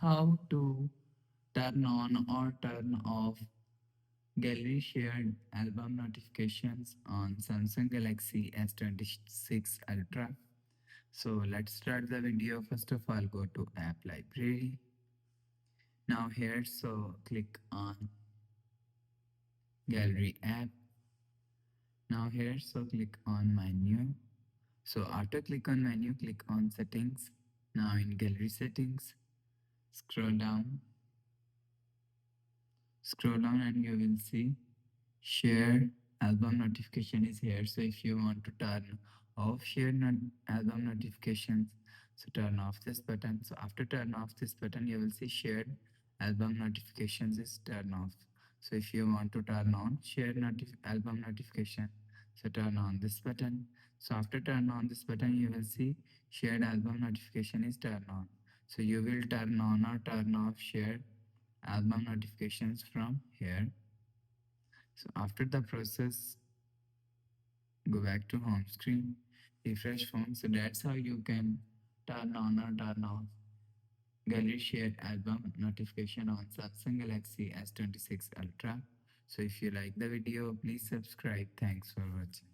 how to turn on or turn off gallery shared album notifications on Samsung Galaxy S26 Ultra. So let's start the video. First of all, go to app library. Now here, so click on gallery app. Now here, so click on menu. So after click on menu, click on settings. Now in gallery settings, scroll down, and you will see share album notification is here. So if you want to turn off share album notifications, so turn off this button. So after turn off this button, you will see shared album notifications is turn off. So if you want to turn on share album notification, so turn on this button. So after turn on this button, you will see shared album notification is turn on. So you will turn on or turn off shared album notifications from here. So after the process, go back to home screen, refresh phone. So that's how you can turn on or turn off gallery shared album notification on Samsung Galaxy S26 Ultra. So if you like the video, please subscribe. Thanks for watching.